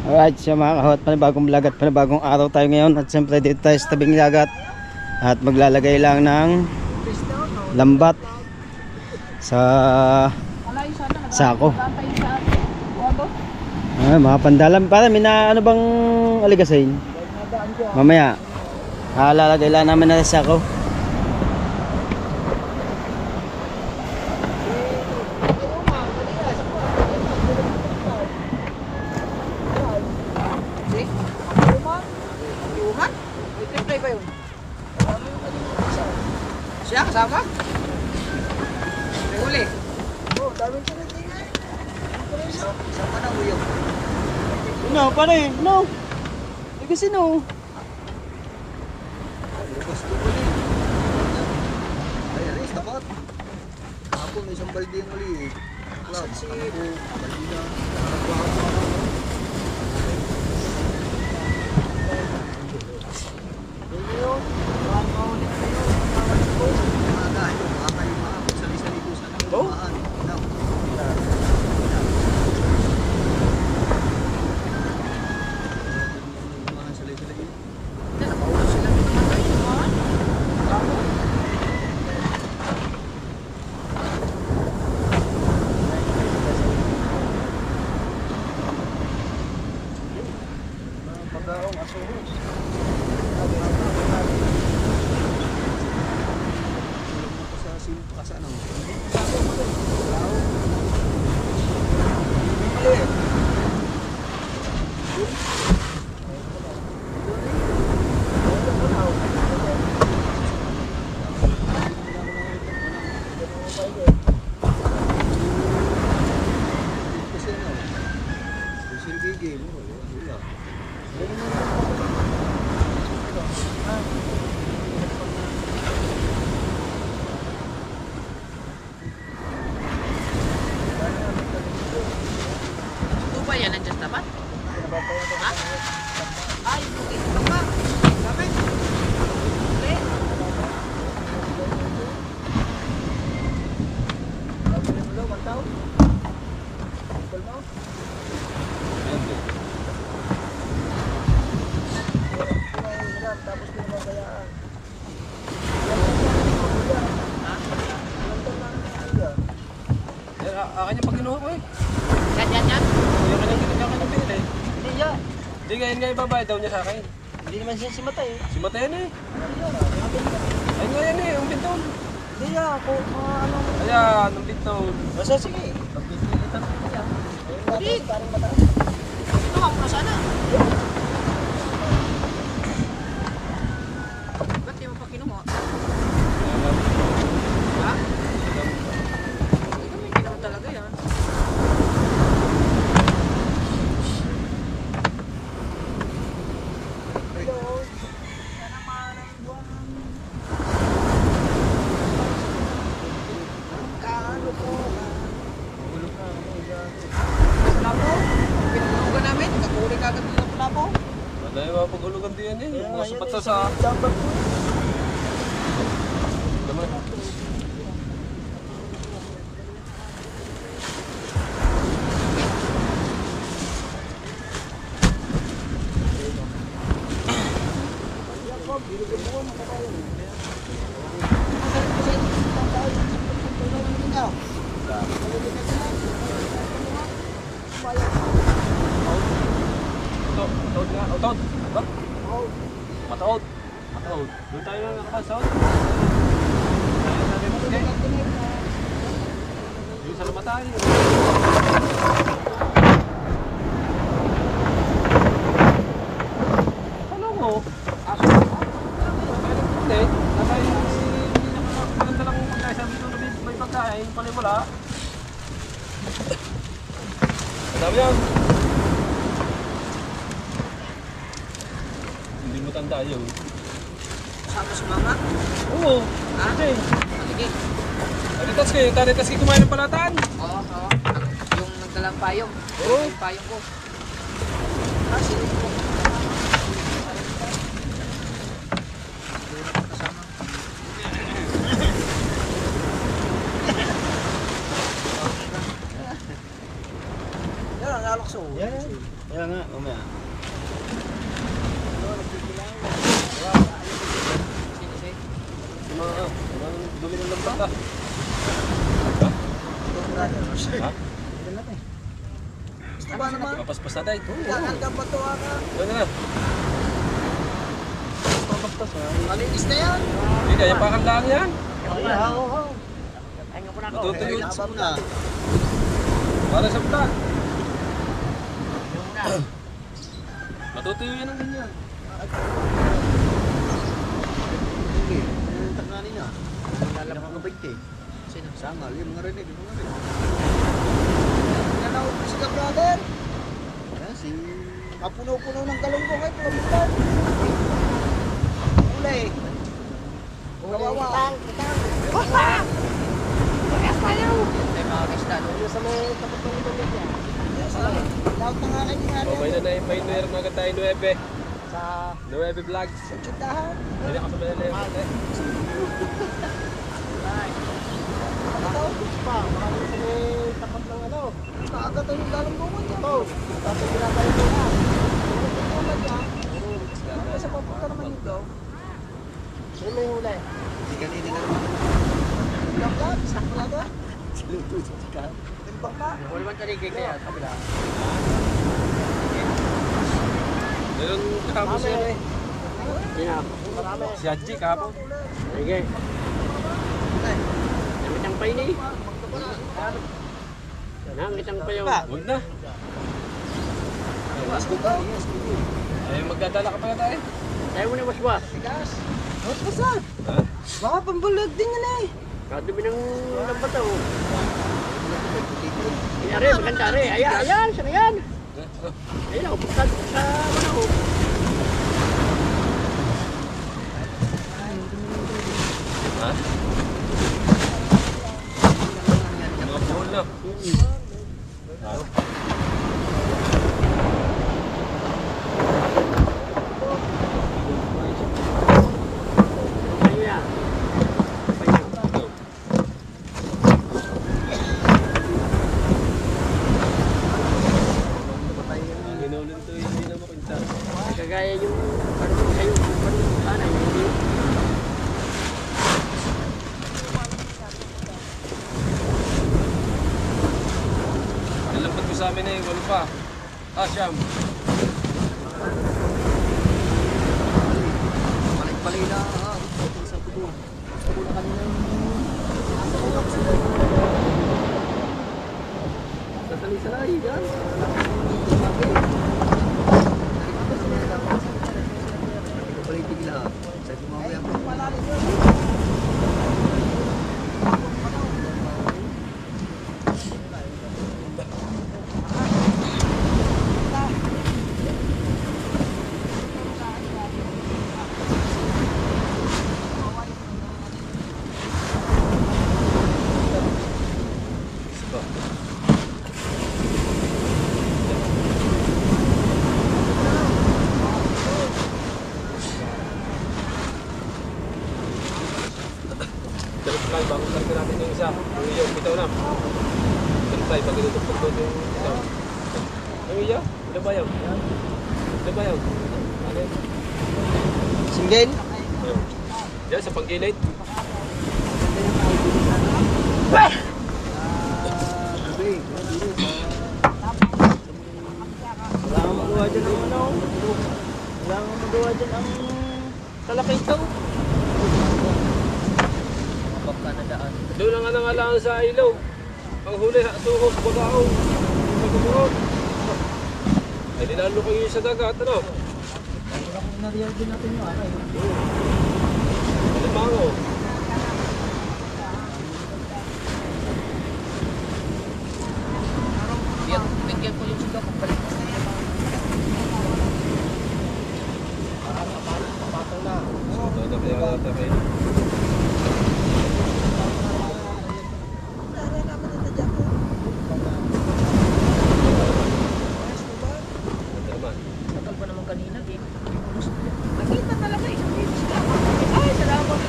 Alright, so mga kahot, panibagong vlog at panibagong araw tayo ngayon. At siyempre dito tayo sa tabing dagat. At maglalagay lang ng lambat sa sako. Mga pandalam. Para may na ano bang aligasain? Mamaya lalagay lang namin na sa sako. Siya kasama? May uli? Oo, daming tinitingin. Saan ka na uyo? No, pare, no. Hindi kasi no. Lukas ko uli. Ay, alis, tapat. Ako, may isang balde yung uli eh. Asan si... Balde na. Yan nandiyan dapat? Ha? Ay, ito pa. Dapat. Uli. Akin yung pag-inuha ko eh. Yan. Yung kanyang bill eh. Hindi yan. Hindi ngayon nga ibabayad daw niya sa akin. Hindi naman siya si Matay. Si Matayan eh. Ay nga yan eh, yung bintol. Hindi yan. Ako, ano. Ayan, yung bintol. Basta sige. Pagpipilitan ko yan. Hindi. Ito ako na sana. Ba't di mo pa kinuha? Ha? Ito may kinuha talaga yan. Madaya mga paghulugan din yan eh. Mga sapat sa... Daman. Utod. Mataod. Doon tayo nakapasod. Doon sa lumatay. Ano mo? Hindi. Natay si... Maganda lang pagkain. Sabi ko na may pagkain. Pala wala. Madami yan. Tanda yun. Sama si mama? Oo. Ha? Okay. Sige. Taritas kayo. Taritas kayo kumain ng palataan. Oo. Yung nagdalang payong. Oo. Yung payong ko. Sino ko? Yan ang alok sa Kaso, Yan. Kaya nga, mamaya. Dumi ng lambat ah. Ha? gusto ba naman? Papaspas natin. Kakarga pa to ka. Ano na? Malinis na yan. Hindi, kaya pakan lang yan. Ay, nga po na ako. Matutuyo. Nabam na. Para sa vlog. Matutuyo yan ang ganyan. Hindi. Yung taknanin niya. Pinakakabait eh. Sino? Sangal. Yung mga rinig. Yung mga rinig. Nanaw po siya, brother. Yan, si... Kapuno-puno ng galunggong ay pulabutan. Ulay. Kawawa. Sa may tapos ng ito niya. Lahat ng akin yung ano. May na may nuwer na agad tayo 9. Sa 9 vlogs. Chutahan. Hindi na kasama na lang. pa, marami sa may tapat ng ano. Nakagat ang galunggong niya. Ito, tapos pinapalik ko na. Kasi papunta naman dito. Sino may huli? Hindi kanina na naman. Lagat, sakto lagat. Siluto ka. Timbang na. Wala man taligay kaya sa kabila. Meron kahapon siya eh. Sino? Marami. Si Haji kahapon. Sige. Namitang pa yun eh. Namitang pa yun. Huwag na. Ay, magdadala ka pala tayo. Tayo mo na waswas. Tigas. What's basa? Ha? Baka pambulag din yan eh. Kadumi ng lambat oh. Ari, maganda ari. Ayan, ayan, saan yan? Ayun ako, buksan sa ano oh. Ha? Mga buhol na. Ha? Ayun yan. Ginulong to hindi na makunta. Kagaya yung ano kayo, ano hindi. Nilampat ko sa amin eh, walo pa. Ah, siyam. Balik-balik na. Sa puto. Sa puto na kanina yung... Sasali-salay, yan. Balik bigla. Sa kumamaya po. Triply, bago karga natin yung isa. Yung bitaw na. Triply, pag inutupag doon yung bitaw. Yung iya? Ano ba yun? Ano ba yun? Ano yun? Single? Ayun. Yan, sa panggilid. Wala kang magawa dyan ang ano. Wala kang magawa dyan ang talakay ito. Doon lang ang alangan sa ilaw. Ang huli, tuhog, bagao. Pagkumuhog. Ay, dinalo ko yung sa dagat, ano? Wala kong nariyal din natin yung aray. Alimango. Bigyan ko yung suga kung balik. Ito na kaya natin kayo. Ito naman. Tagal pa naman kanina, eh. Nakita talaga isang bilis lang. Ay, salamat.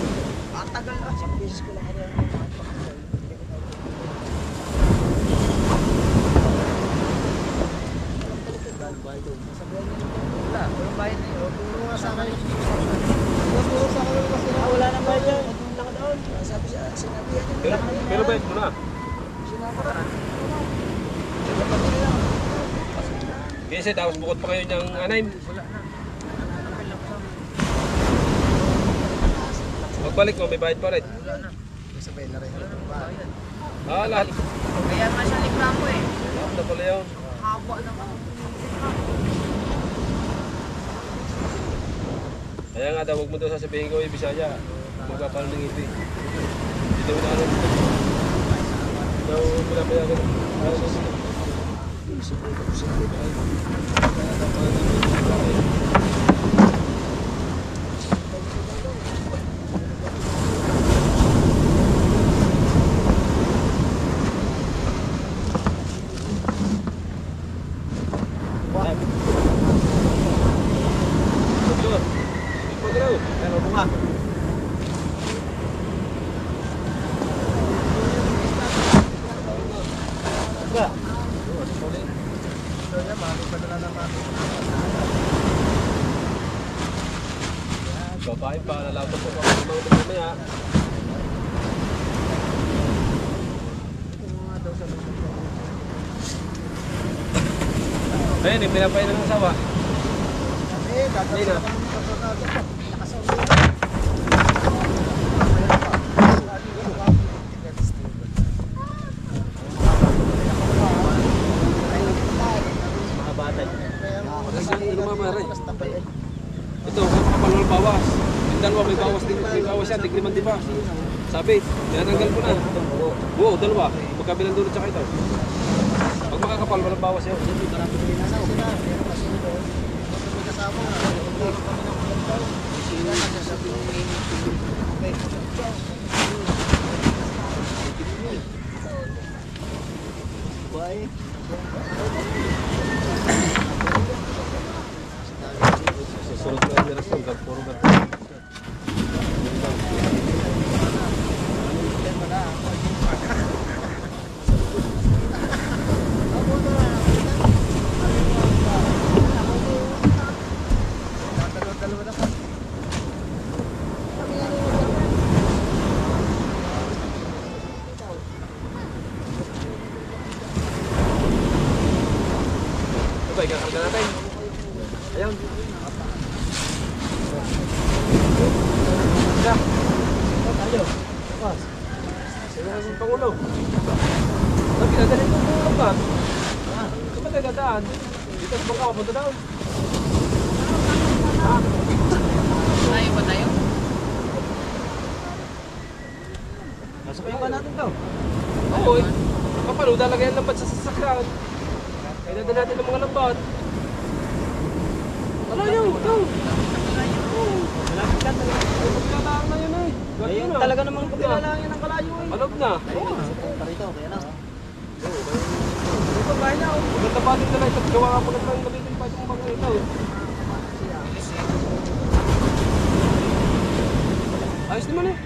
Bahay doon. Wala, walang bayan na yun. Puro nga sa akin. Puro sa akin kasi na. Wala nang bayan yan. Nakadoon. Sabi siya, sinabi niya. Pero bayad mo na. Sinaparaan. Kasi tapos bukod pa kayo niyang anay. Pagbalik mo, may bayad pa rin. Sabay na rin. Bahay. Lahat. Kaya nga siya libramo eh. Lahat na pala yun. Haba naman. Kaya nga daw, huwag mo daw sasabihin ko, Bisaya. Magkapal ng ngiti. Hindi daw na alam. Hindi daw pinapayagan. Babae pa, lalaban po pa mga mamaya. Ayun, yung pinapain na ng asawa. Hindi na. Mga bata. Ano mamari? Ito, kapal ng bawas. Yung dalawa, may bawas din. May bawas yan, tigriman di ba? Sabi, tinatanggal ko na. Oo, dalawa. Magkabilang dulo tsaka ito. Pag makakapal, walang bawas yan. Susunod na yung restaurant, puro gato. Sabay, kakarga natin. Ayun. Siya. Tayo. Pas. Sila ang Pangulo. Sabi na, dali kong tulong ka. Saan ba tagadaan? Dito sa bangka, mapunta daw. Tayo ba tayo? Nasakay pa natin to. Oo eh. Kapalo, talaga yan lambat sa sasakyan. Kaya dadala natin ng mga lambat. Wala yun, ito. Malapit ka talaga. Ay, pagkakalaan na yun eh. Ayun talaga namang pagkilala yan ng kalayo eh. Malog na. Oo. Parito, kaya na. Ito bahay na. Maganda pa din na lang. Gawa nga po na lang nabitin pa yung mga ito. Ayos naman eh.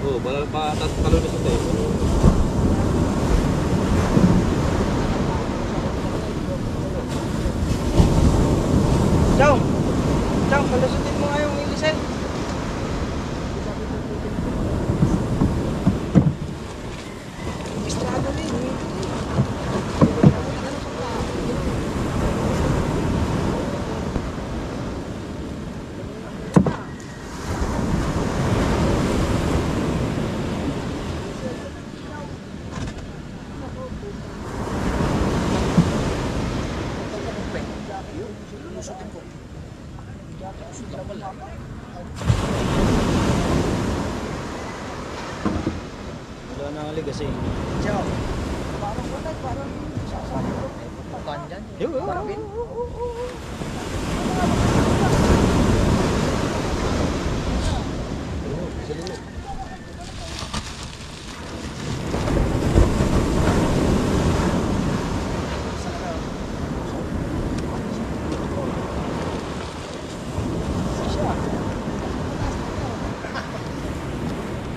Oo, balal pa talon na ito. Chow! Chow, palusutin mo nga yung ilisin. Wala na nga kasi. Ciao. Parang bukan dyan. Parang bin.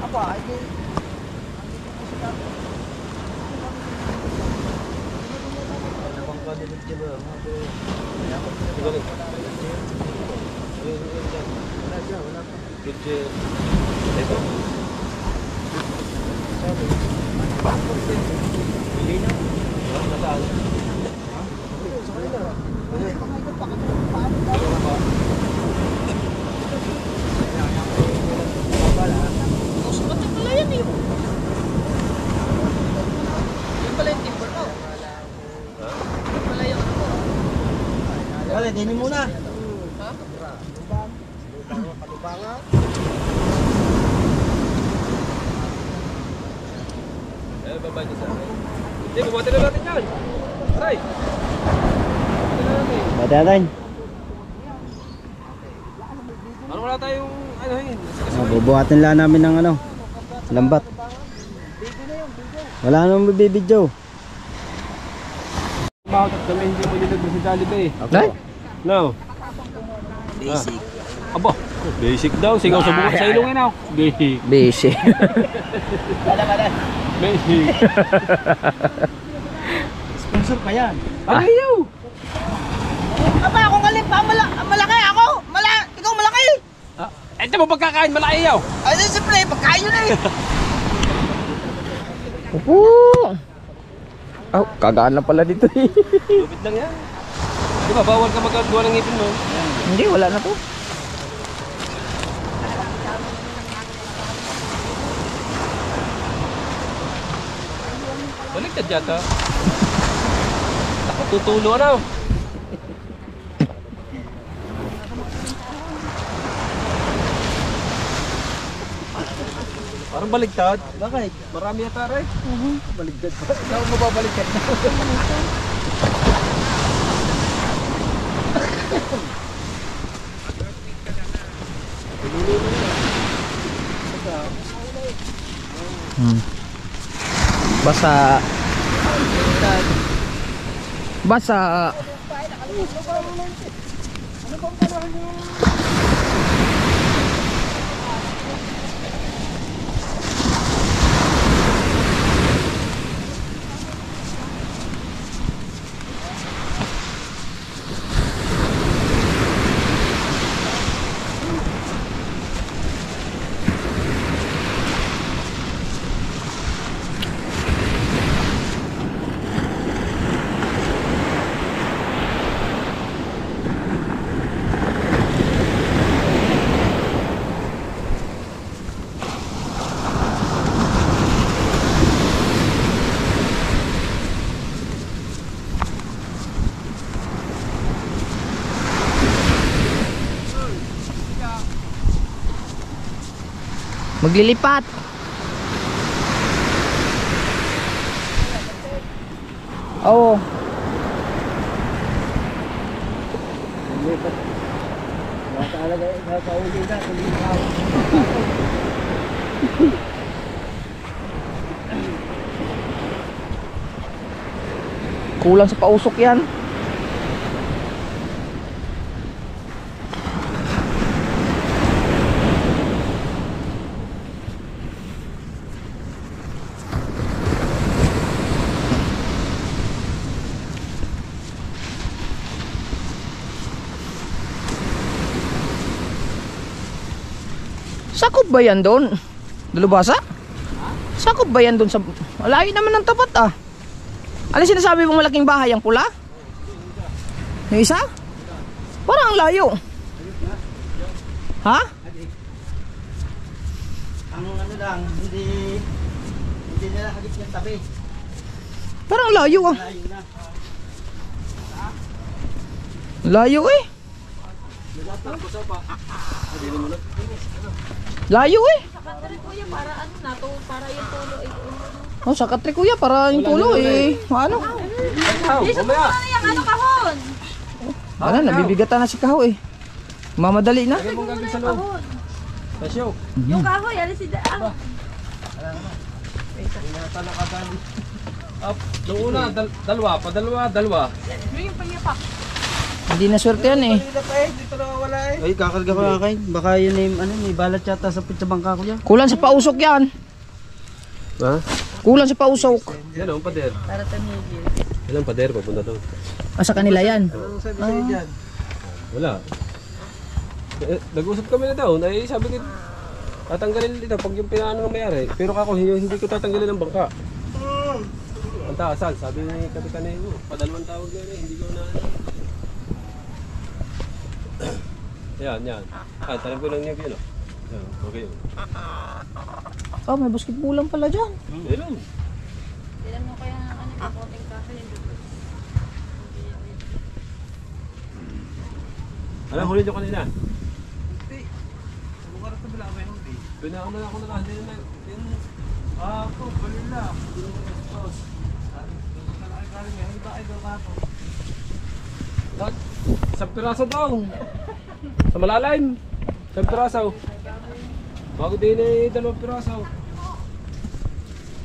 Apa? Wala, dinin muna. Babay niya sa akin. Hindi, bumati na natin yan. Aray! Bata natin. Ano wala tayong ano yun? Bubuhatin lang namin ng ano, lambat. Wala nang bibidyo. Bakit kami hindi mo nilagay si Jollibee? Ay? No. Basic. Aba, basic daw. Sigaw sa bukod sa ilong yun. Basic. Basic. Basic. Sponsor pa yan. Ayaw! Aba, ako ngalim pa, malaki ako! Ikaw malaki! Ito mo pagkakain, malaki yaw! Ay, siyempre, pagkain yun eh! Opo. Oh, kagaan lang pala dito eh. Lupit lang yan. Di ba, bawal ka magkagawa ng ngipin mo? Hindi, wala na to. Baliktad yata. Ako, tutulo na. Parang baliktad. Bakit? Marami yata rin. Baligtad pa. Ikaw mababaliktad na. Basa. Basa. Maglilipat. Oo. Maglilipat. Wala talaga uli na. Kulang sa pausok yan. Sakop ba yan doon? Dalubasa? Sakop ba yan doon sa... Malayo naman ng tapat ah. Ano sinasabi mong malaking bahay ang pula? Yung isa? Parang ang layo. Ha? Ang ano lang, hindi nila hagip yung tabi. Parang layo ah. Layo na. Layo eh. Layo eh. Sa katri kuya para ano na to, para yung tulo ay Oh, sa katri kuya para yung tulo eh. Ano? Mamaya. yung ano kahon. Ano, nabibigatan na si Kaho eh. Mamadali na. Lagay mong gagawin sa loob. Sa show. Yung kahoy, alis si Daang. Up. Doon una, dalawa. Yung panyapak. Hindi na swerte yan eh. Dito na wala eh. Ay, kakarga ko na kayo. Baka yun eh, ano, may balat yata sa bangka ko yan. Kulang sa pausok yan. Ha? Kulang sa pausok. Yan o, pader. Para tumigil. Yan ang pader, papunta doon. Ah, sa kanila yan. Anong sabi sa'yo dyan? Wala. Nag-usap kami na daw, ay sabi ko, tatanggalin dito pag yung pinaano ng mayari. Pero ako, hindi ko tatanggalin ang bangka. Ang taasan, sabi ni Kapitan Ego, padalawang tawag na rin, hindi ko na yan. Tanim ko lang niya yun. Yan, okay yun. Oh, may basketballan pala dyan. Ayun. Ilan mo kaya ang konting kahoy yung dito. Ano, huli nyo kanina? Hindi. Sa lugar sa bila, may hindi. Pinaano na ako na hindi na. Ako, balila. Hindi ba ay daw ako? Isang piraso daw. Sa malalim. Isang piraso. Bago din eh, 2 piraso.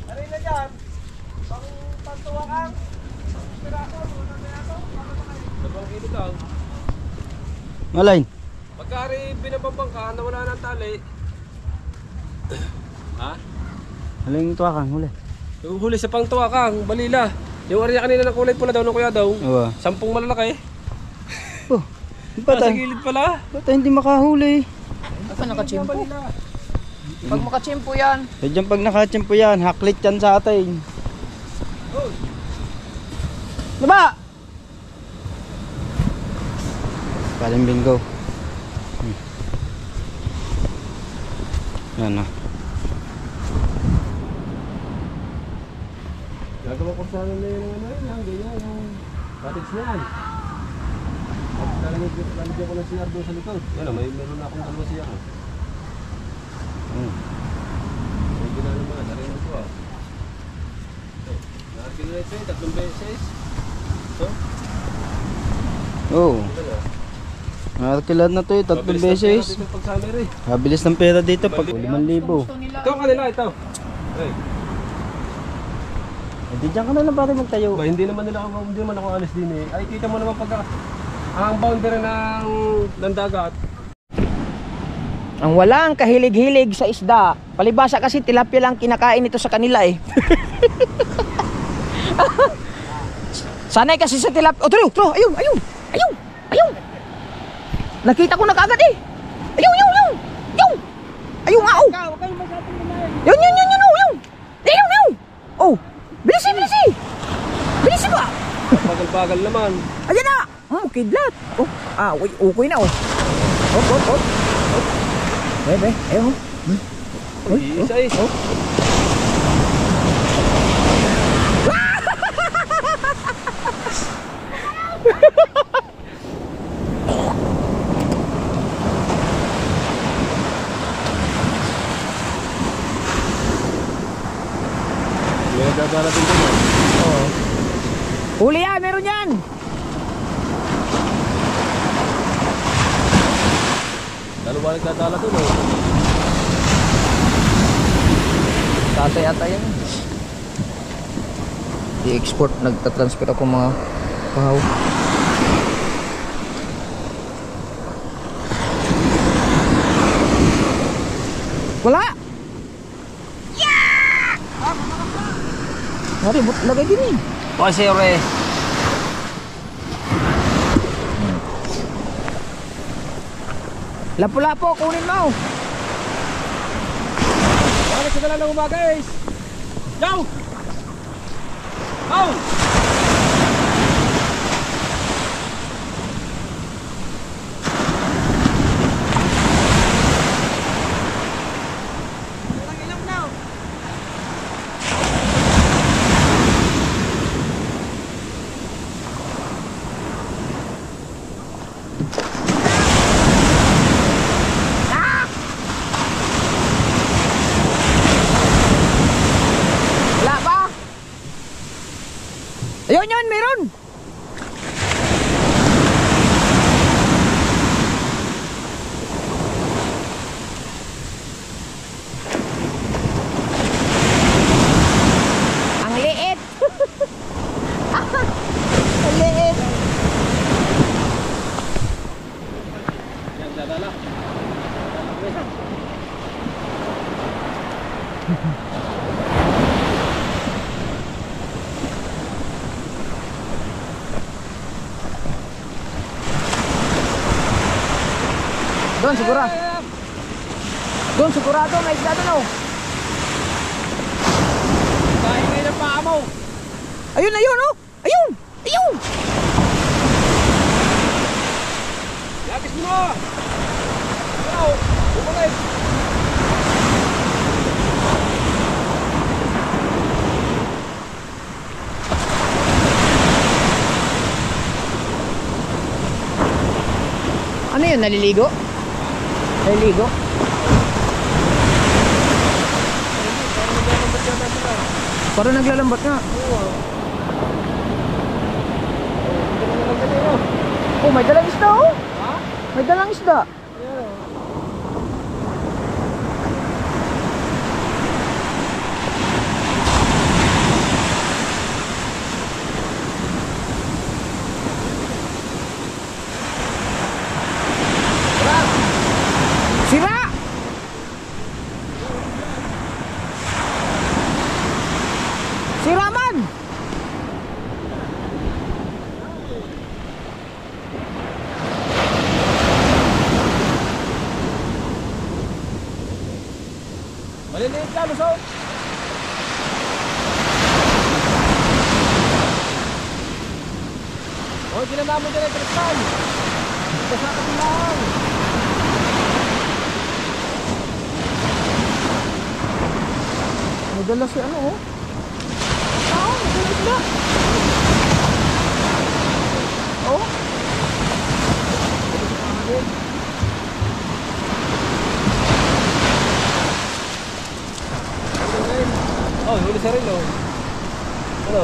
Ano na dyan? Pang-tuwakan? Piraso? Dalawang kilo daw. Malain. Pagkari binababang ka, nawala ng tali. Ha? Haling tuwakan, huli. Yung huli sa pangtuwa kang, balila. Yung area kanina ng kulay pula daw ng kuya daw. Oo. 10 malalaki. Oh, Sa gilid pala. ba't hindi makahuli? Apa nakachimpo? Pag makachimpo yan. Eh dyan pag nakachimpo yan, haklit yan sa atin. Diba? Paling bingo. Yan na. Gagawa ko sana na yung ganyan, yung cottage na yan. At lalagyan ko ng CR doon sa likod. Yan, meron na akong 2 CR. May ginano mga, narin ito ah. Nakakinulit ito, 3 beses. So, Oo. Nakakilan na to eh, 3 beses. Pag summer eh. Mabilis ng pera dito pag 5,000. Ito kanila, ito. Hey. Eh di dyan ka na lang pare magtayo. Ba, hindi naman ako alis din eh. Ay, kita mo naman pag ang boundary ng dagat. Ang walang kahilig-hilig sa isda. Palibasa kasi tilapia lang kinakain ito sa kanila eh. Sanay kasi sa tilapia. Oh, tro, ayun. Nakita ko na kagad eh. Ayun. Ayun nga oh. Yun. Ayun. Oh, bilisi. Bilisi ba? Bagal-bagal naman. Ayan na. Oh, kidlat. Oh, okay na oh. Oh. Bebe, ayun. Isa eh. May dadarating din yan. Huli yan, meron yan. Dalawa nagdadala doon eh. Tatay ata yan. I-export, nagtatransfer ako mga kahaw. Wala! Yeah! Nari, lagay din eh. Kasi ore. Lapo-lapo, kunin mo. Bakit sila lang umaga guys? Yo! Oh! Wala pa. Ayun, meron. Ang liit. Ang liit. Yan, dadala. Doon sigura. Doon sigurado may isda doon oh. Dahil ngayon ang paa mo. Ayun, ayun oh. Ayun. Ayun. Lapis mo na. Ano? Bumalik. Ano yun? Naliligo? Naliligo? Parang naglalambat nga. Oh, may dalang isda oh. Ha? May dalang isda. Sira! Sira man! Maliliit ka, lusot. Oh, ginanamo dyan ang Tristan. Basta ka lang. May dala si ano oh. Oo, may dala isda. Oh. Oh, huli sa rin, oh. Hello.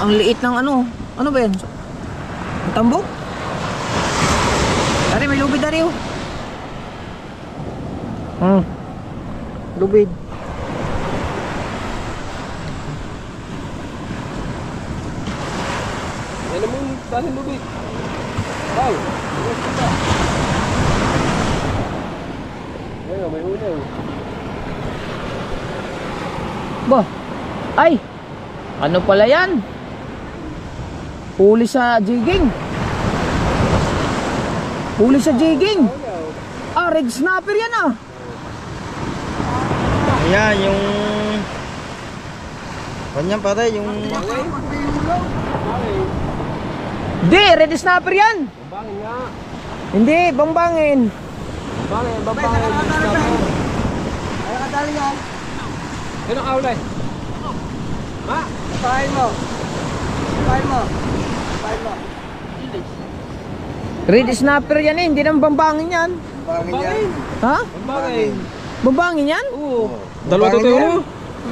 Ang liit ng ano. Ano ba yan? Ang tambok? Dari, may lubid dari oh. Lubid. Yan naman, dahil lubid. Wow. Ayun, may huli, oh. Ba? Ay! Ano pala yan? Huli sa jigging. Huli sa jigging. Ah, red snapper yan ah. Ayan, yung... Kanyang pare, yung... Hindi, red snapper yan. Bambangin nga. Hindi, bambangin. Bambangin. Ay, nakadali yan. Yan ang kaulay. Ma! Papain mo. Papain mo. Papain mo. Red snapper yan eh, hindi naman bambangin yan. Bangin yan. Ha? Bambangin. Bambangin yan? Oo. Dalawa to tayo.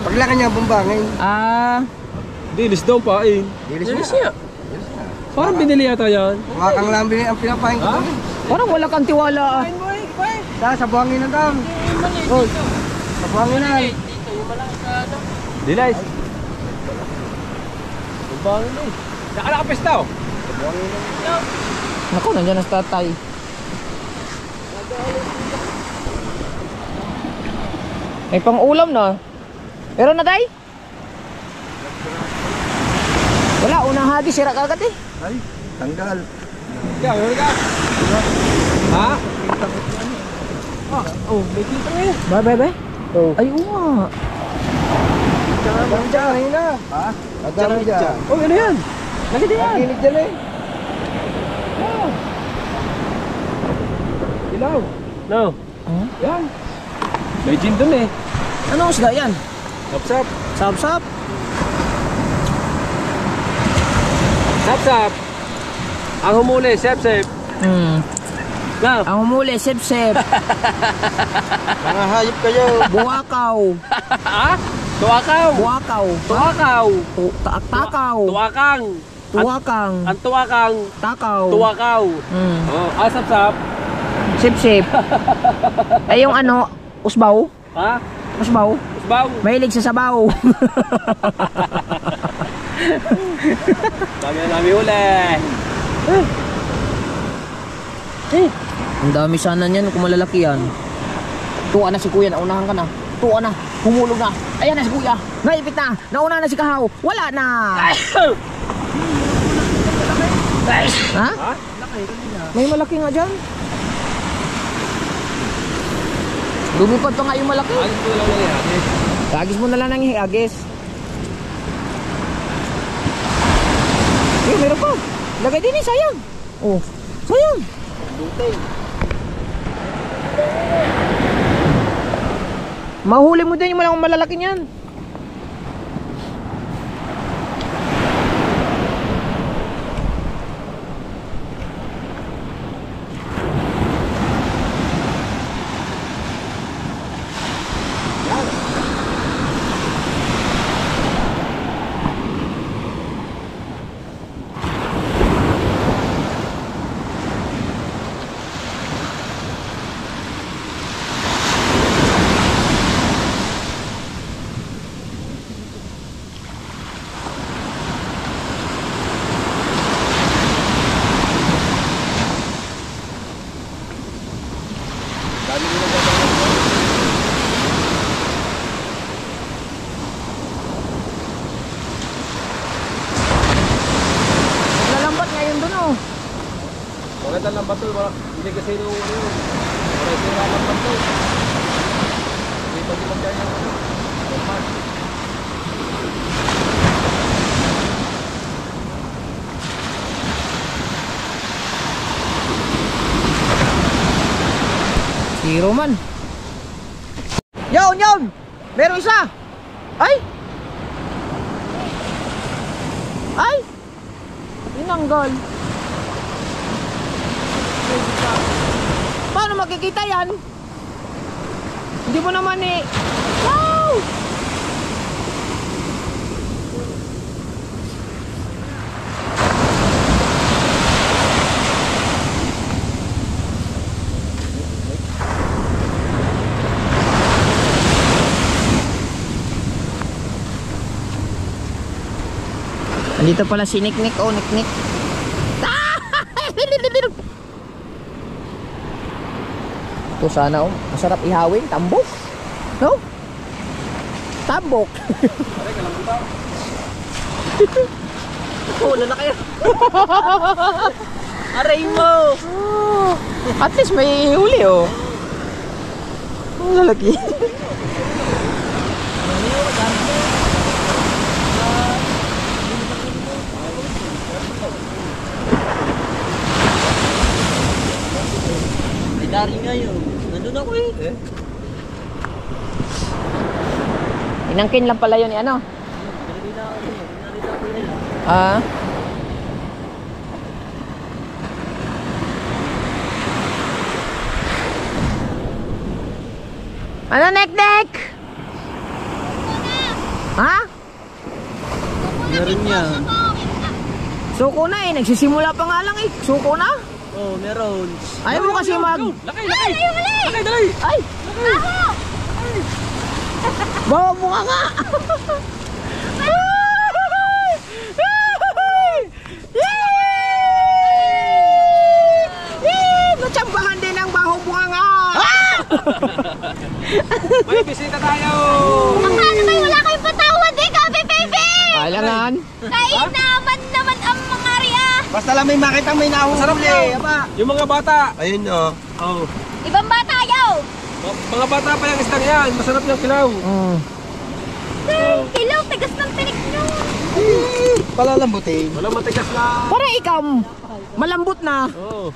Paglaki niya, bumbangin. Ah, Dilis daw pain. Dilis Dilis niya. niya. Parang binili yata yan. Wakang lambi ang pinapain ko. Ha? parang wala kang tiwala ah. Sa buhangin na dam. Oh, sa buhangin na. Dilis. Bambangin eh. Nakalakapis daw. Naku, nandiyan ang tatay. May pang ulam na. Meron na tay? Wala, unang hagi, sira kagad eh. Ay, tanggal. Ikaw, meron ka? Ha? Oh, may kita nga eh. Bye. Oh. Ay, oo nga. Adami dyan. Na. Ha? Adami dyan. Oh, ano yan? Nakita yan. Nakinig dyan eh. Ilaw. No. Huh? Yan. May gin dun eh. Anong isda yan? Sapsap. Sap-sap. Sapsap. Ang humuli, sep-sep. Na. Ang humuli, sep-sep. Mga hayop kayo. Buwakaw. Ha? Tuwakaw. Buwakaw. Tuwakaw. Takaw. Tuwakang. Tuwakang. Ang tuwakang. Takaw. Tuwakaw. Mm. Oh, sapsap. Sip-sip. Ay yung ano, usbaw? Ha? Usbaw? Usbaw. Mahilig sa sabaw. Dami huli. Ang dami sana niyan kung malalaki yan. Tuwa na si kuya, naunahan ka na. Tuwa na, humulog na. Ayan na si kuya, naipit na. Nauna na si Kahaw, wala na. Ha? May malaki nga dyan. Lumipad pa nga yung malaki. Alis mo na lang yan. Agis mo na lang ng agis. Eh, meron pa. Lagay din eh, sayang. Oh, sayang. Mahuli mo din yung malalaki niyan. Lalambat ngayon dun oh. Maganda lang ba ito? Hindi kasi nung ano yun. Maray sila lang ba ito? Hindi pa di magkaya yung ano. Zero man. Yun, yun! Meron isa! Ay! Ay! Tinanggal. Paano makikita yan? Hindi mo naman eh. Wow! Andito pala si Nick. Oh, Nick. Ito sana oh. Masarap ihawin. Tambok. No? Tambok. Maray ka lang ba? Oh, lalaki. Aray mo. At least may huli oh. Ang lalaki. Dari ngayon. Nandun ako eh. Inangkin lang pala yun eh, ano? Ah? Ano, Nek? Ha? Meron yan. Suko na eh, nagsisimula pa nga lang eh. Suko na? Oh, meron. Ayaw mo kasi mag... Laki! Laki, dali! Ay! Bawa mo ka nga! Natsambahan din ang bahong bunga nga! May bisita tayo! Paano may wala kayong patawad eh, Kabe Baby? Alangan! Kainaman naman ang mga riya. Basta lang may makita may nahuli. Masarap yun. Aba. Yung mga bata. Ayun oh. Oh. Ibang bata ayaw. Mga bata pa yung istang yan. Masarap yung kilaw. Kilaw, tigas ng tinik nyo. Palalambutin. Walang matigas na. Parang ikaw, malambot na. Oh.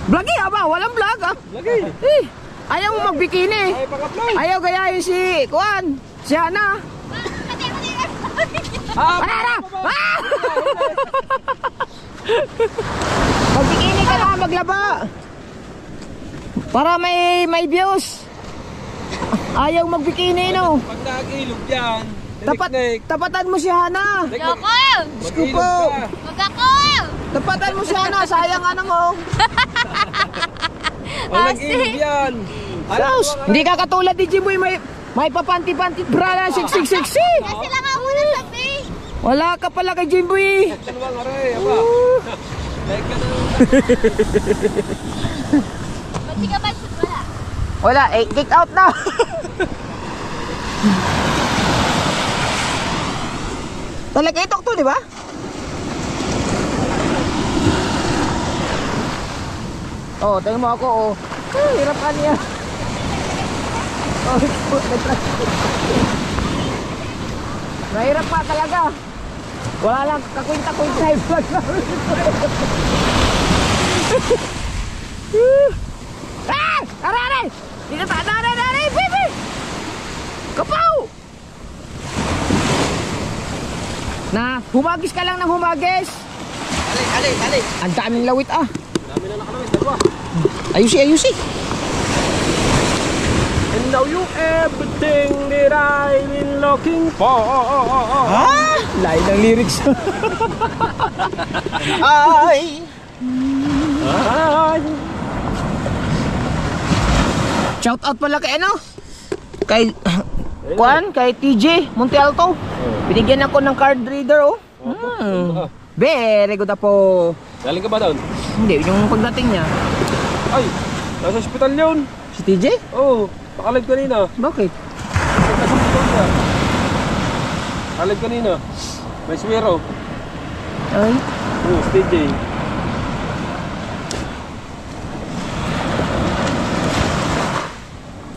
Vlog eh, aba, walang vlog ah. Lagi. Eh, ayaw mo magbikini. Ay, pang-upload. Ayaw gayahin si Kuan, si Hana. Ara! Ah! Magbikini ka na, maglaba. Para may views. Ayaw magbikini no. Pag nag-ilog yan, Tapatan mo si Hana. Loko! mag-ilog po. ka. Wag ako! Tapatan mo si Hana, sayang ano mo. Pag nag-ilog yan. Sus, hindi ka katulad ni Jimboy, may papanti-panti bra na sexy. Kasi lang ako nasabi. Wala ka pala kay Jimboy. Dalawang aray, aba. Like ka na. Ba't di ka ba wala? Wala, kick out na. Talaga itok to, di ba? Oh, tingnan mo ako, oh. Hirap ka niya. Oh, mahirap pa talaga. Wala lang kakwinta-kwinta yung vlog namin. Ah! Aray! Dito pa! Aray! Baby! Kapaw! Na, humagis ka lang ng humagis. Ali. Ang daming lawit ah. Dami na nakalawit, dalawa. Ayusi. And now you everything that I've been looking for. Ah! Lain ng lyrics. Ay! Shout out pala kay ano? Kay Juan, kay TJ Montialto. Binigyan ako ng card reader oh. Very good po. Galing ka ba doon? Hindi, yung pagdating niya. Ay, nasa hospital yun. Si TJ? Oo, nakalive kanina. Bakit? Nasa hospital siya. Nakalive kanina. May swero. Ay, Oo, si TJ.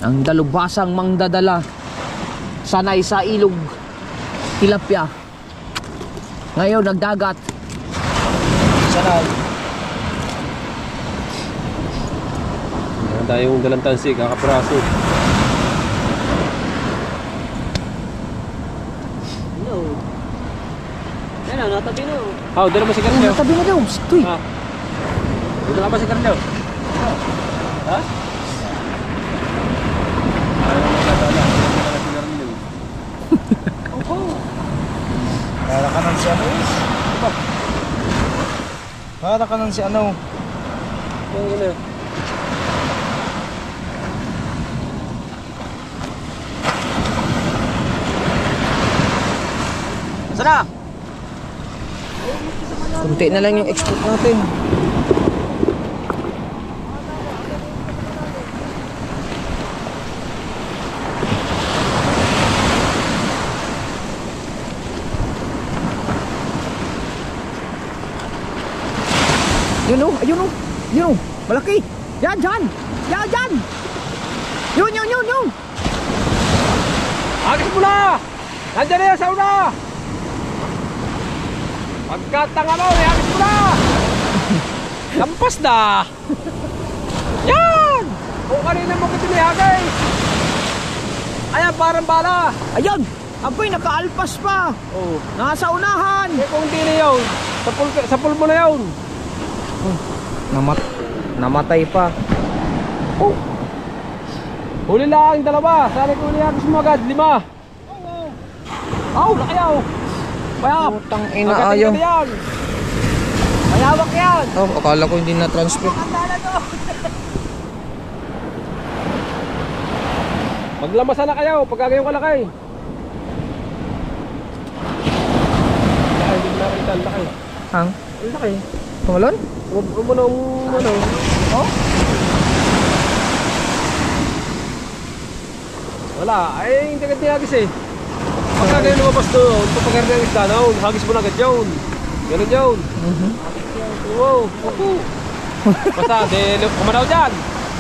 ang dalubhasang mangdadala sanay sa ilog tilapia. Ngayon nagdagat. Sanay. Meron tayong dalang tansik, kakapraso. No. Yan na, natabi na. Oh, dala mo si Carlo. Tabi na daw. Tuy. Ha? Dito ka ba si Carlo? Ha? Ayaw mo nadala. Dito ka si Carlo. Para ka nang si ano eh. Para ka nang si ano. Yung ina. Sana! Kunti na lang yung export natin. Yun oh, ayun oh. Yun oh, malaki. Yan, dyan. Yan. Yun. Agis mo na! Nandiyan na yan sa una! Pagkatanga mo, agis mo na! Lampas na! Yan! Kung kanina mo kasi may hagay! Ayan, parang bala! Ayun. Apoy, nakaalpas pa. Oh. Nasa unahan. Eh kung hindi na yun, sa pool mo na yun! Namatay pa. Oh. Huli lang, dalawa! Sana kung agis mo agad, 5! Oh, nakayaw! Bayap! Putang ina, Agatin ayaw. ka na yan! Mayawak yan! Oh, akala ko hindi na-transfer. Maglamasan na kayo pagka gayong kalaki. Laki, hindi mo nakakita. Laki. Hang? Ang laki. Tumalon? Huwag mo na ano. Oh? Wala. Ay, hindi ka tinagis eh. Pagka gayon lumabas doon, pagka gayon isda noon, hagis mo na agad yun. Ganun yun. Wow. Opo. Basta, kumanaw dyan.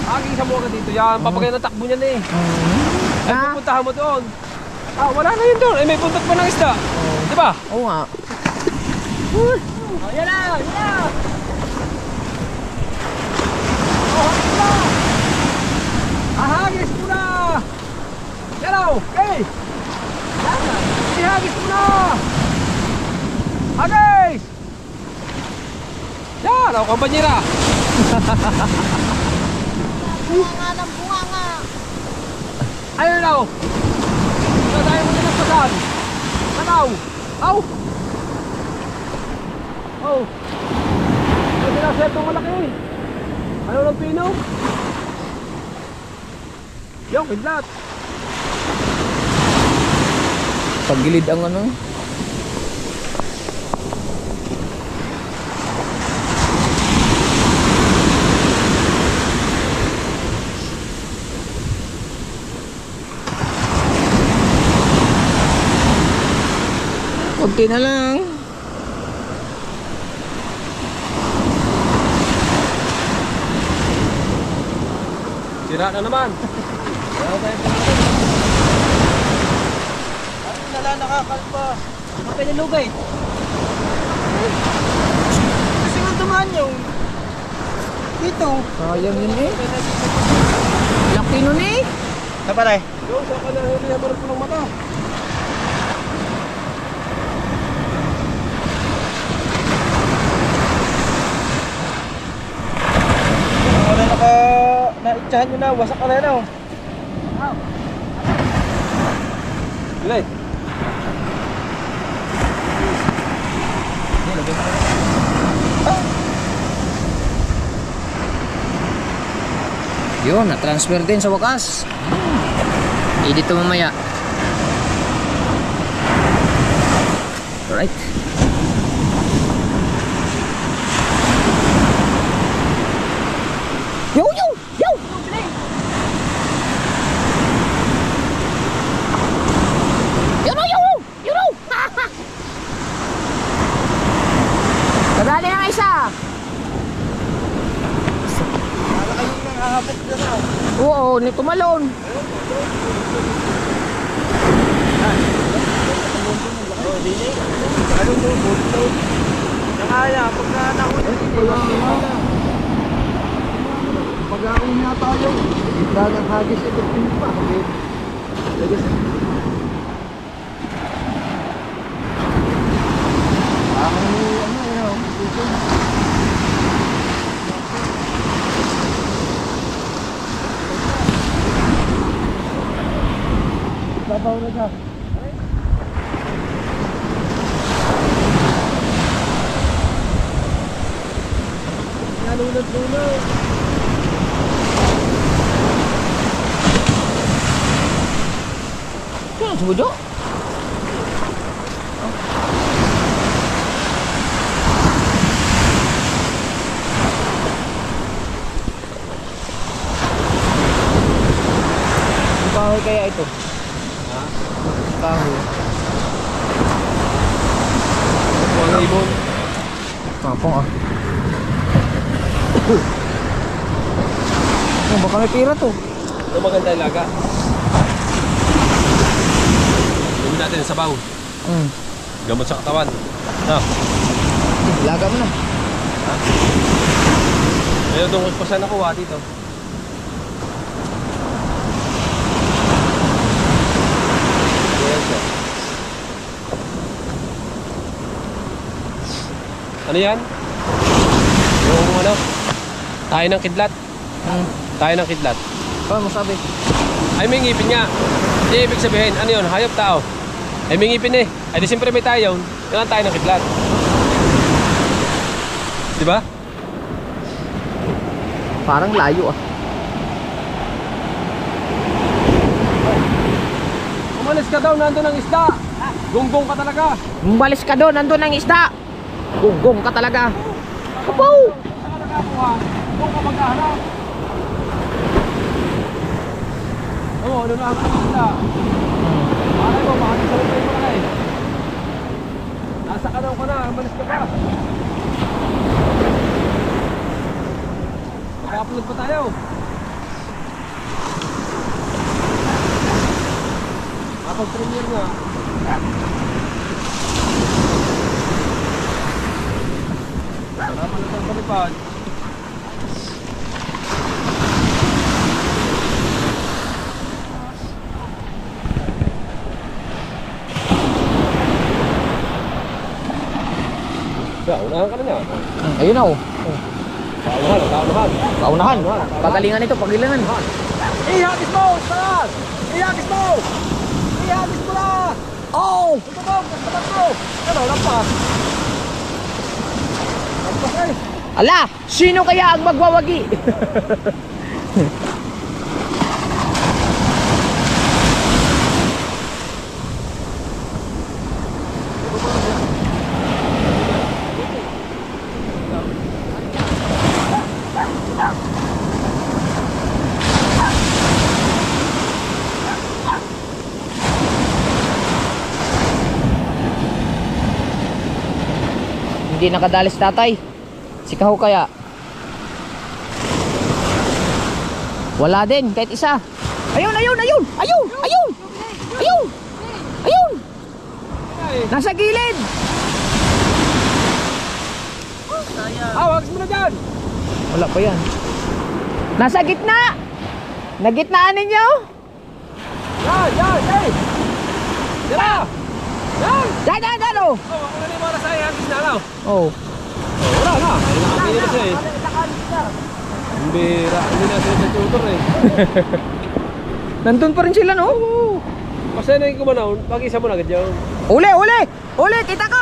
Hagis mo agad dito yan. Papagayon ang takbo niyan eh. Ay, pupuntahan mo doon. Ah, wala na yun doon. Ay, may puntot pa ng isda. Di ba? Oo nga. Oh, yan na. Oh, hagis mo na! Ahagis mo na! Yalaw! Okay! Ihagis mo na! Hagis! Yan! Ako kampanyera! Bunga. Ayun na! Wala tayo mo nilagpasan! Manaw! Aw! Oh! Pwede na setong malaki! Ano ng pino? Yung kidlat! Pagilid ang ano. Kunti na lang. Sira na naman. Nala nakakalpa. Mapinilugay. Kasi nga dumaan yung dito. Sayang yun eh. Laki nun eh. Sa pare. Yo, saan ka na huli mo ng mata? Wala naitsahan nyo na. Wasak ka na yun oh. Bilay. Yun, na-transfer din sa wakas. Edit to mamaya. Alright. Yo, yo, yo! Yo, no, yo, yo, no! Kadali na isa. Oo, ni tumalon. Nakaya, pagka nahuli. Pag-aawin na tayo. Gitna ng hagis ito pa. Babaw na siya. Nalunod-lunod. Sino sudo? Kahoy kaya ito? Ha? Kahoy. Kuha ibon. Kapong ah. Oh, baka may pira to. Ito maganda ilaga. Gawin natin sa baw. Gamot sa katawan. Ha? Laga mo na. Ayun, doon pa sana nakuha dito. Ano yan? Yung ano? Tayo ng kidlat. Tayo ng kidlat. Paano mo sabi? Ay may ngipin nga. Hindi ibig sabihin, ano yun? Hayop tao. Ay may ngipin eh. Ay di siyempre may tayo. Yan tayo ng kidlat. Diba? Parang layo ah. Umalis ka daw, nandun ang isda. Gunggong ka talaga. Umalis ka doon, nandun ang isda. Gunggong ka talaga. Kapaw! Saan ka nakakuha? Doon ka magkahanap. Oo, ano na ang isda. Malay mo, makakit sa lupay mo na eh. Nasa kanaw ka na, umalis ka pa. Mag-upload pa tayo. Makapag-premiere nga. Wala pa na palipad. Unahan ka na niya. Ayun na oh. Paunahan. Paunahan. Pagalingan ito, pagalingan. Ihagis mo! Saan? Ihagis mo! Ihagis mo na! Oh! Tumabog! Tumabog mo! Ano? Lampas! Lampas eh! Ala! Sino kaya ang magwawagi? Hindi nakadali si tatay. Si Kaho kaya. Wala din, kahit isa. Ayun, ayun, ayun! Ayun! Ayun! Ayun! Ayun! Nasa gilid! Wags mo na dyan! Wala pa yan. Nasa gitna! Nagitnaan ninyo? Yan! Hey! Dira! Yan! Yan, oh! Ako na yung oras ay hangis na lang. Oh. Wala na. Ay, nakapili na siya eh. Ang bira. Hindi na sila tutor eh. Nandun pa rin sila, no? Kasi na yung kumanaw, pag-isa mo na agad yun. Uli! Uli! Uli! Kita ko!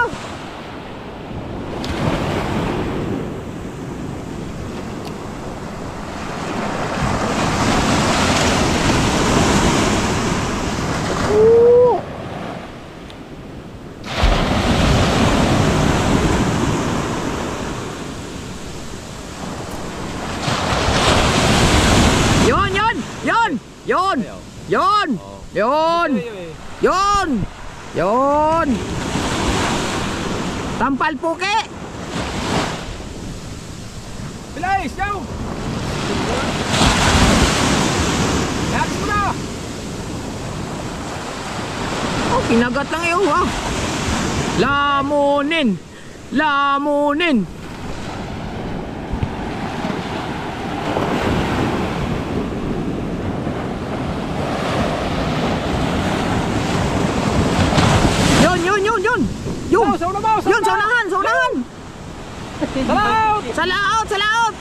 Yon! Tampal puke! Bilis! Yaw! Hagis mo na! Oh, kinagat lang yun, ha? Lamunin! Lamunin! Yun! Sa unahan! Sa unahan! Salaot! Sa laot!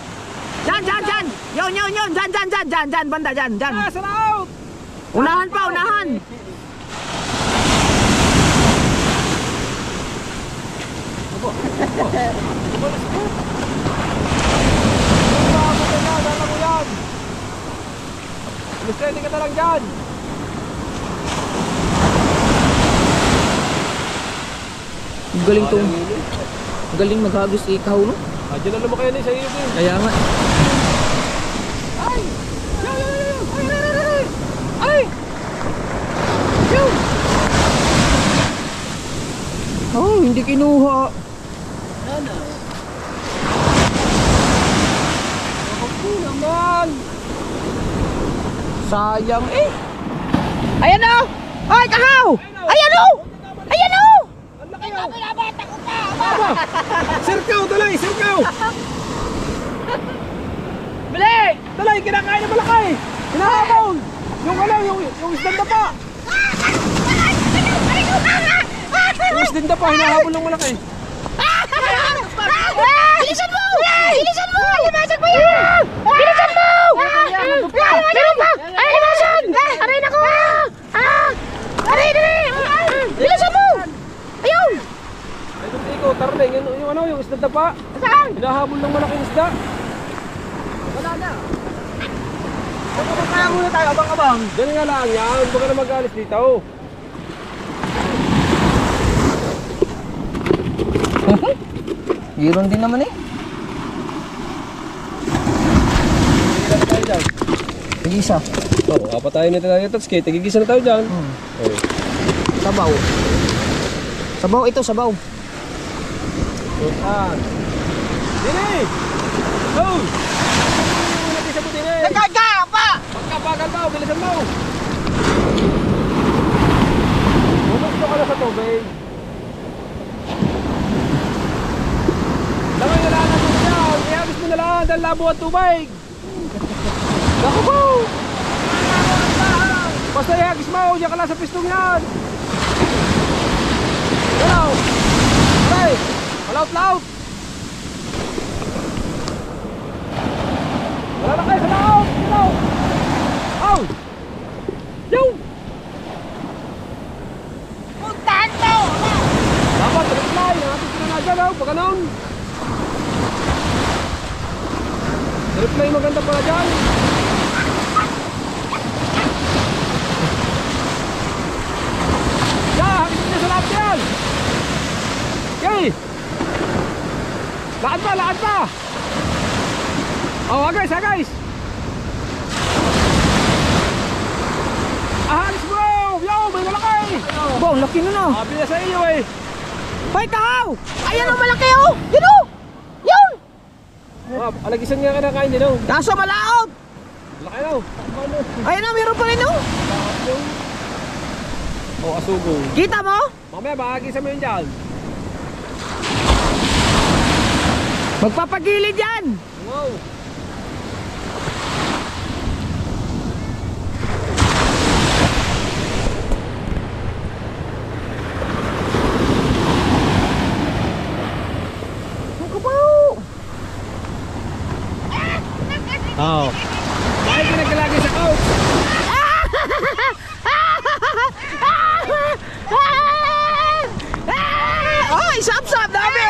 Dyan! Yun! Dyan! Banda, dyan! Salaot! Unahan pa, unahan! Ready ka na lang dyan! Galing to. Galing maghagis ikaw, no? Diyan na lumaki yan eh sa iyo din. Kaya nga. Ay! Ay! Yun! Oh, hindi kinuha. Ako naman! Sayang eh. Ayan o! Ay, kahaw! Ayan o! Ayan o! Ang laki o! Sirkaw! Dalay! Sirkaw! Bili! Dalay! Kinakain na malaki! Hinahabol! Yung ano, yung isdanda pa! Yung isdanda pa, hinahabol ng malaki! Bilisan mo! Bilisan mo! Limasag mo yan! Bilisan mo! Meron pa! Ay, limasag! Aray na ko! Aray, dali! Bilisan mo! Ayun! Ay, hindi ko, tarling, yung ano, yung isdanda pa! Saan? Hinahabol ng malaking isda! Wala na. Kaya muna tayo, abang-abang. Ganun nga lang yan, baka na mag-alis dito. Giron din naman eh. Ilan na tayo dyan? Tigisa. Oo, kapatayin na tayo touch kit, tigigisa na tayo dyan. Oo. Sabaw. Sabaw ito, sabaw. Yan. Dini! Go! Nagisa mo dini! Nagkaga pa! Pagkabagal mo, bilisan mo! Bumukto ka na sa tubig. Lamay na lang ang tubig yan! Ihagis mo na lang dahil labo ang tubig! Naku po! Basta ihagis mo, diyan ka lang sa pistong yan! Hello! Hey! Laut! Wala na kayo sa laut! Laut! Oh! Yo! Puntahan to! Dapat, reply! Natin sila na dyan, oh! Pag ganon! Reply maganda pala dyan! Yeah! Hagis niya sa lahat yan! Okay! Lakad pa! Oh, guys! Ahalis bro! Yo! May malaki! Bong, laki na na. Sabi na sa iyo eh! Hoy, kahaw! Ayan ang malaki oh! Yun oh! Yun! Alagisan nga kinakain din oh! Kaso malaot! Laki daw. Ayun na, meron pa rin oh. Oh, asugo. Kita mo? Mamaya, bahagi sa mo yun dyan. Magpapagilid yan. Wow. Oh. Bakit pinagkalagay sa couch? Oh, isap-sap dami.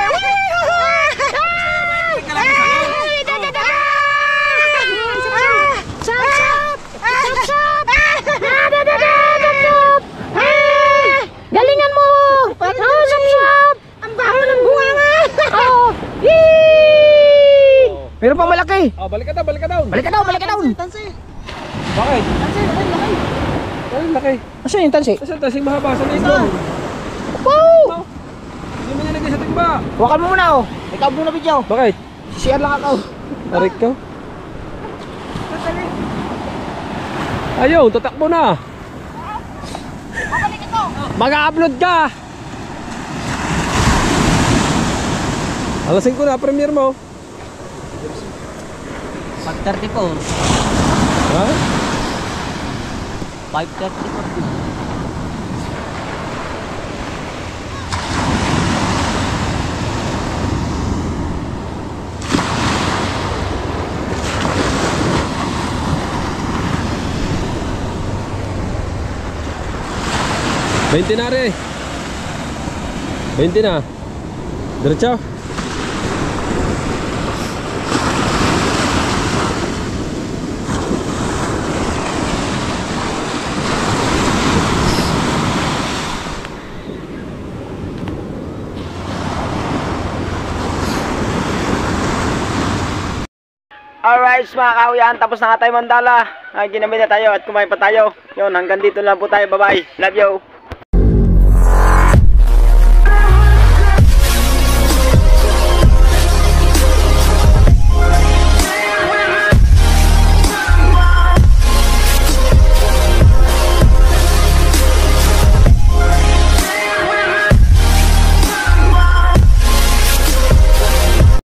Galingan mo. Oh, sap-sap. Ang baho ng bunga. Oh. Meron pang malaki. Oh, balik ka daw, balik ka daw. Balik ka daw, balik ka daw. Bakit? Ay, laki. Asan yung tansi? Kasi tasing mahaba sa ligo. Wow! Hindi mo nilagay sa timba. Huwakan mo muna oh. Ikaw muna video. Bakit? Sisiyan lang ako. Tarik ka. Ayaw, tatakbo na. Mag-upload ka. Alas 5 na, premiere mo. 5:34. Ha? 5:34. $20 na rin. 20 na. Diretso. Alright mga kahuyan, tapos na nga tayo mandala. Ginamit na tayo at kumain pa tayo. Yun, hanggang dito lang po tayo. Bye bye. Love you.